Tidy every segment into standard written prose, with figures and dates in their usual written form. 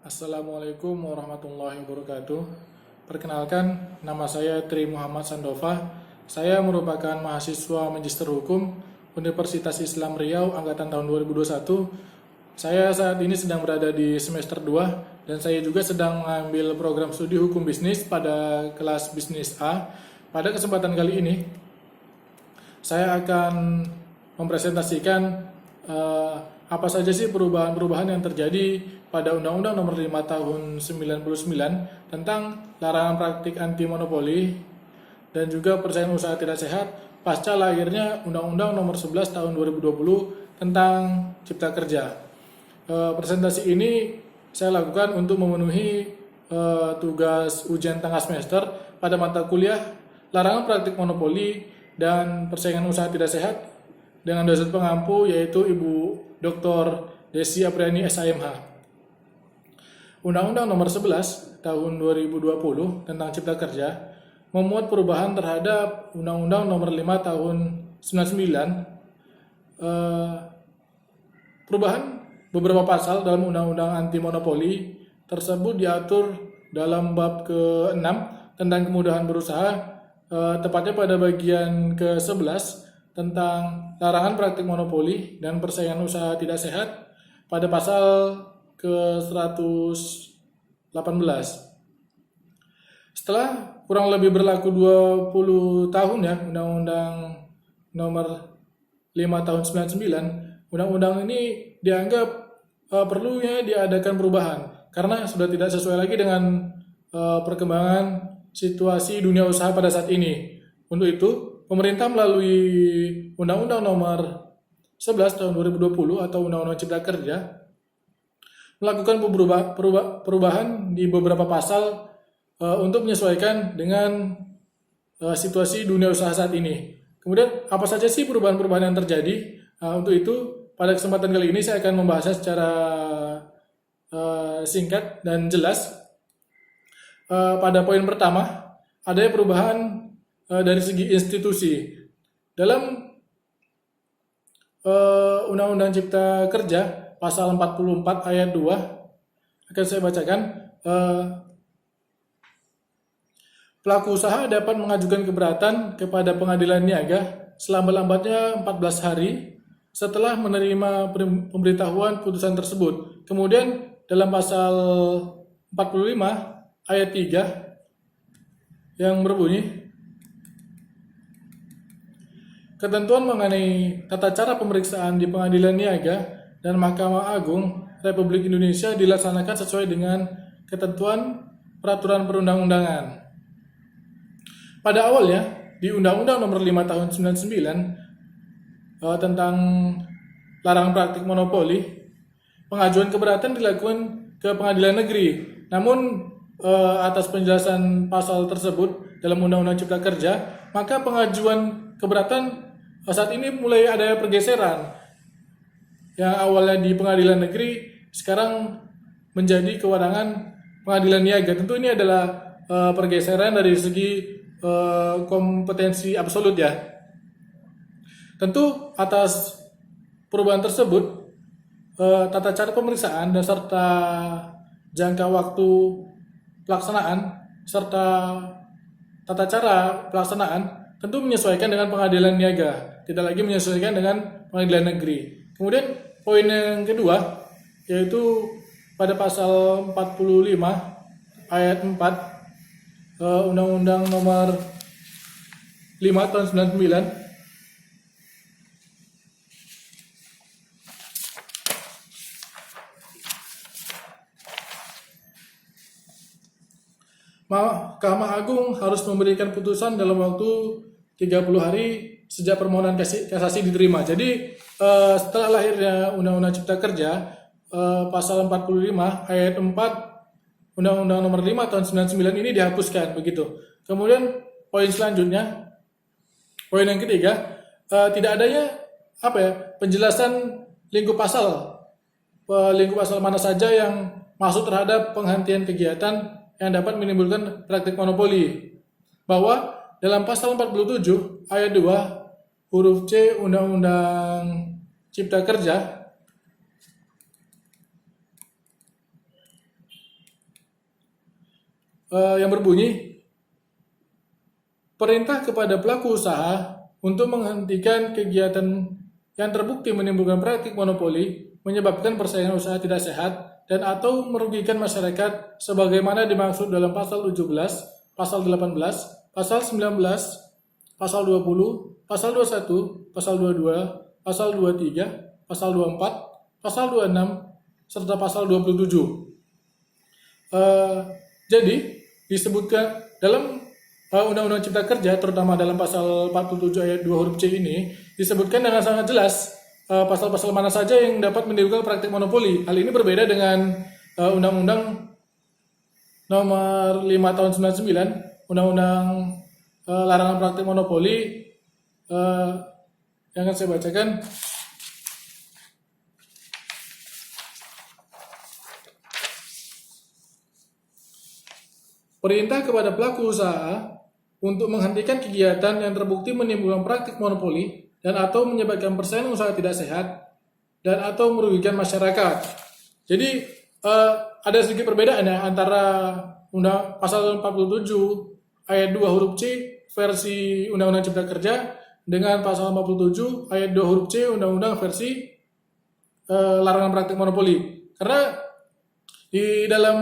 Assalamualaikum warahmatullahi wabarakatuh. Perkenalkan, nama saya Tri Muhammad Sandova. Saya merupakan mahasiswa Magister Hukum Universitas Islam Riau angkatan tahun 2021. Saya saat ini sedang berada di semester 2 dan saya juga sedang mengambil program studi hukum bisnis pada kelas bisnis A. Pada kesempatan kali ini, saya akan mempresentasikan apa saja sih perubahan-perubahan yang terjadi pada Undang-Undang Nomor 5 Tahun 99 tentang larangan praktik anti monopoli dan juga persaingan usaha tidak sehat pasca lahirnya Undang-Undang Nomor 11 Tahun 2020 tentang Cipta Kerja. Presentasi ini saya lakukan untuk memenuhi tugas ujian tengah semester pada mata kuliah larangan praktik monopoli dan persaingan usaha tidak sehat dengan dosen pengampu yaitu Ibu Dr. Desi Apriani SIMH. Undang-Undang Nomor 11 Tahun 2020 tentang Cipta Kerja memuat perubahan terhadap Undang-Undang Nomor 5 Tahun 99. Perubahan beberapa pasal dalam Undang-Undang Anti Monopoli tersebut diatur dalam bab ke-6 tentang kemudahan berusaha, tepatnya pada bagian ke-11 tentang larangan praktik monopoli dan persaingan usaha tidak sehat pada pasal ke-118. Setelah kurang lebih berlaku 20 tahun ya Undang-Undang Nomor 5 Tahun 99, undang-undang ini dianggap perlunya diadakan perubahan karena sudah tidak sesuai lagi dengan perkembangan situasi dunia usaha pada saat ini. Untuk itu, pemerintah melalui Undang-Undang Nomor 11 Tahun 2020 atau Undang-Undang Cipta Kerja melakukan perubahan di beberapa pasal untuk menyesuaikan dengan situasi dunia usaha saat ini. Kemudian apa saja sih perubahan-perubahan yang terjadi? Untuk itu pada kesempatan kali ini saya akan membahasnya secara singkat dan jelas. Pada poin pertama, adanya perubahan dari segi institusi. Dalam Undang-Undang Cipta Kerja pasal 44 ayat 2 akan saya bacakan. Pelaku usaha dapat mengajukan keberatan kepada pengadilan niaga selambat-lambatnya 14 hari setelah menerima pemberitahuan putusan tersebut. Kemudian dalam pasal 45 ayat 3 yang berbunyi, ketentuan mengenai tata cara pemeriksaan di pengadilan niaga dan Mahkamah Agung Republik Indonesia dilaksanakan sesuai dengan ketentuan peraturan perundang-undangan. Pada awalnya, di Undang-Undang Nomor 5 Tahun 99 tentang larangan praktik monopoli, pengajuan keberatan dilakukan ke pengadilan negeri. Namun, atas penjelasan pasal tersebut dalam Undang-Undang Cipta Kerja, maka pengajuan keberatan saat ini mulai ada pergeseran. Yang awalnya di pengadilan negeri, sekarang menjadi kewenangan pengadilan niaga. Tentu ini adalah pergeseran dari segi kompetensi absolut ya. Tentu atas perubahan tersebut, tata cara pemeriksaan dan serta jangka waktu pelaksanaan serta tata cara pelaksanaan tentu menyesuaikan dengan pengadilan niaga, tidak lagi menyesuaikan dengan pengadilan negeri. Kemudian poin yang kedua yaitu pada pasal 45 ayat 4 Undang-Undang Nomor 5 Tahun 99 Mahkamah Agung harus memberikan putusan dalam waktu 30 hari sejak permohonan kasasi diterima. Jadi setelah lahirnya Undang-Undang Cipta Kerja pasal 45 ayat 4 Undang-Undang Nomor 5 Tahun 99 ini dihapuskan begitu. Kemudian poin selanjutnya, poin yang ketiga, tidak adanya penjelasan lingkup pasal mana saja yang masuk terhadap penghentian kegiatan yang dapat menimbulkan praktik monopoli. Bahwa dalam pasal 47 ayat 2 huruf C Undang-Undang Cipta Kerja yang berbunyi perintah kepada pelaku usaha untuk menghentikan kegiatan yang terbukti menimbulkan praktik monopoli, menyebabkan persaingan usaha tidak sehat, dan atau merugikan masyarakat sebagaimana dimaksud dalam pasal 17, pasal 18, pasal 19, pasal 20, pasal 21, pasal 22, pasal 23, pasal 24, pasal 26, serta pasal 27. Jadi, disebutkan dalam Undang-Undang Cipta Kerja, terutama dalam pasal 47 ayat 2 huruf C ini, disebutkan dengan sangat jelas pasal-pasal mana saja yang dapat menimbulkan praktik monopoli. Hal ini berbeda dengan Undang-Undang Nomor 5 Tahun 99, Undang-Undang Larangan Praktik Monopoli, yang akan saya bacakan. Perintah kepada pelaku usaha untuk menghentikan kegiatan yang terbukti menimbulkan praktik monopoli dan atau menyebabkan persaingan usaha tidak sehat dan atau merugikan masyarakat. Jadi ada sedikit perbedaan ya antara pasal 47 ayat 2 huruf C versi Undang-Undang Cipta Kerja dengan pasal 47 ayat 2 huruf C Undang-Undang versi larangan praktik monopoli. Karena di dalam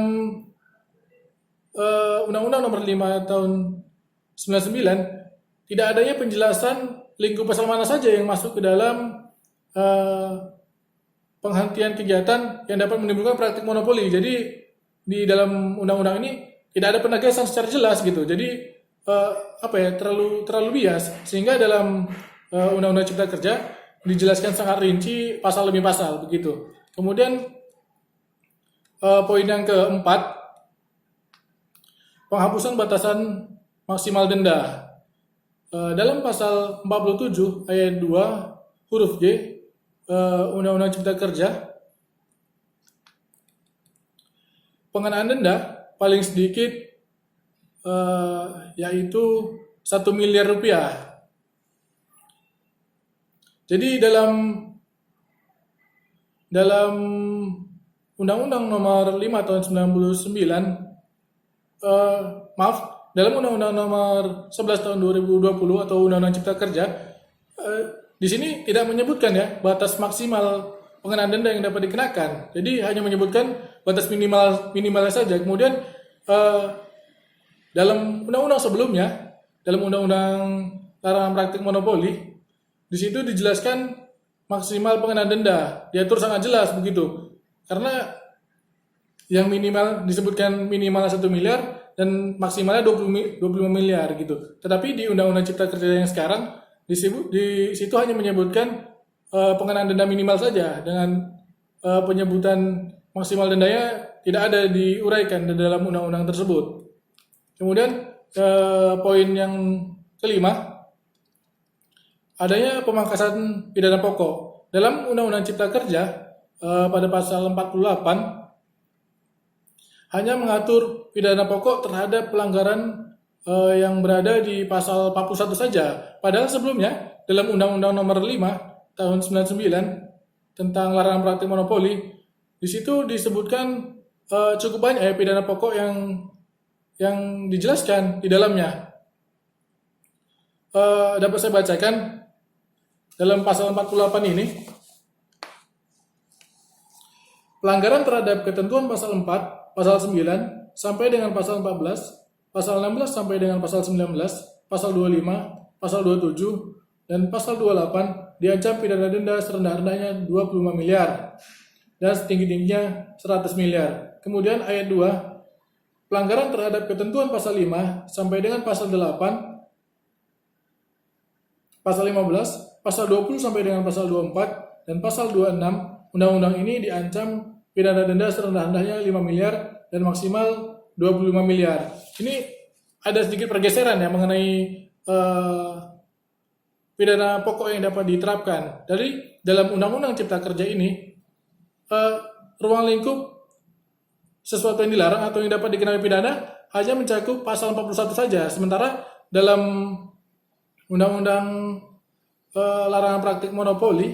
Undang-Undang Nomor 5 Tahun 99 tidak adanya penjelasan lingkup pasal mana saja yang masuk ke dalam penghentian kegiatan yang dapat menimbulkan praktik monopoli. Jadi di dalam undang-undang ini tidak ada penegasan secara jelas gitu. Jadi terlalu bias, sehingga dalam Undang-Undang Cipta Kerja dijelaskan sangat rinci pasal demi pasal begitu. Kemudian poin yang keempat, penghapusan batasan maksimal denda. Dalam pasal 47 ayat 2 huruf G Undang-Undang Cipta Kerja, pengenaan denda paling sedikit yaitu 1 miliar rupiah. Jadi dalam Undang-Undang Nomor 5 Tahun 99, dalam Undang-Undang Nomor 11 Tahun 2020 atau Undang-Undang Cipta Kerja, di sini tidak menyebutkan ya batas maksimal pengenaan denda yang dapat dikenakan. Jadi hanya menyebutkan batas minimalnya saja. Kemudian dalam undang-undang sebelumnya, dalam Undang-Undang Larangan Praktik Monopoli, di situ dijelaskan maksimal pengenaan denda, diatur sangat jelas begitu. Karena yang minimal disebutkan minimal 1 miliar dan maksimalnya 25 miliar gitu. Tetapi di Undang-Undang Cipta Kerja yang sekarang di situ hanya menyebutkan pengenaan denda minimal saja, dengan penyebutan maksimal dendanya tidak ada diuraikan di dalam undang-undang tersebut. Kemudian poin yang kelima, adanya pemangkasan pidana pokok. Dalam Undang-Undang Cipta Kerja pada pasal 48 hanya mengatur pidana pokok terhadap pelanggaran yang berada di pasal 41 saja. Padahal sebelumnya dalam Undang-Undang Nomor 5 Tahun 99 tentang larangan praktik monopoli, di situ disebutkan cukup banyak ya pidana pokok yang dijelaskan di dalamnya. Dapat saya bacakan dalam pasal 48 ini. Pelanggaran terhadap ketentuan pasal 4, pasal 9 sampai dengan pasal 14, pasal 16 sampai dengan pasal 19, pasal 25, pasal 27, dan pasal 28 diancam pidana denda serendah-rendahnya 25 miliar dan setinggi-tingginya 100 miliar. Kemudian ayat 2, pelanggaran terhadap ketentuan pasal 5 sampai dengan pasal 8, pasal 15, pasal 20 sampai dengan pasal 24, dan pasal 26, undang-undang ini diancam pidana denda serendah-rendahnya 5 miliar dan maksimal 25 miliar. Ini ada sedikit pergeseran ya mengenai pidana pokok yang dapat diterapkan. Dari dalam Undang-Undang Cipta Kerja ini, ruang lingkup sesuatu yang dilarang atau yang dapat dikenai pidana hanya mencakup pasal 41 saja. Sementara dalam Undang-Undang Larangan Praktik Monopoli,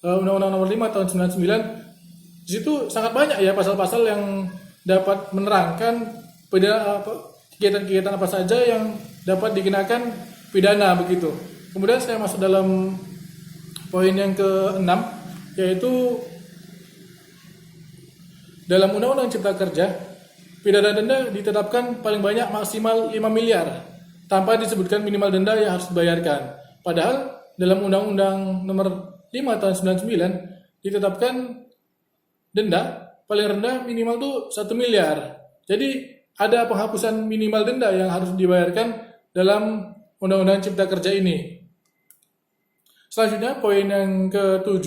Undang-Undang Nomor 5 Tahun 99, di situ sangat banyak ya pasal-pasal yang dapat menerangkan kegiatan-kegiatan apa saja yang dapat dikenakan pidana begitu. Kemudian saya masuk dalam poin yang ke-6, yaitu dalam Undang-Undang Cipta Kerja, pidana denda ditetapkan paling banyak maksimal 5 miliar tanpa disebutkan minimal denda yang harus dibayarkan. Padahal dalam Undang-Undang Nomor 5 tahun 99 ditetapkan denda paling rendah minimal tuh 1 miliar. Jadi ada penghapusan minimal denda yang harus dibayarkan dalam Undang-Undang Cipta Kerja ini. Selanjutnya poin yang ke-7,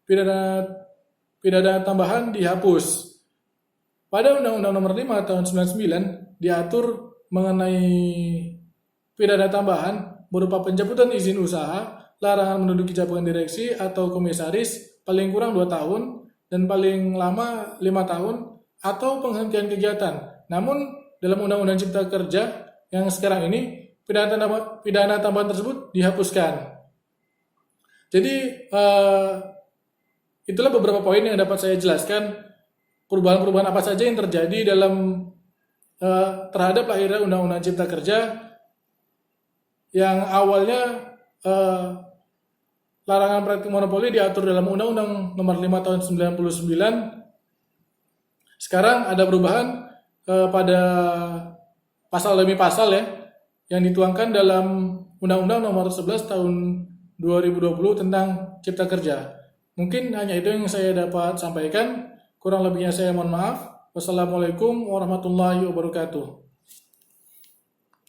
pidana tambahan dihapus. Pada Undang-Undang Nomor 5 tahun 99 diatur mengenai pidana tambahan berupa pencabutan izin usaha, larangan menduduki jabatan direksi atau komisaris paling kurang 2 tahun dan paling lama 5 tahun, atau penghentian kegiatan. Namun dalam Undang-Undang Cipta Kerja yang sekarang ini pidana tambahan tersebut dihapuskan. Jadi itulah beberapa poin yang dapat saya jelaskan, perubahan-perubahan apa saja yang terjadi dalam terhadap lahirnya Undang-Undang Cipta Kerja yang awalnya larangan praktik monopoli diatur dalam Undang-Undang Nomor 5 tahun 99. Sekarang ada perubahan pada pasal demi pasal ya, yang dituangkan dalam Undang-Undang Nomor 11 tahun 2020 tentang Cipta Kerja. Mungkin hanya itu yang saya dapat sampaikan. Kurang lebihnya saya mohon maaf. Wassalamualaikum warahmatullahi wabarakatuh.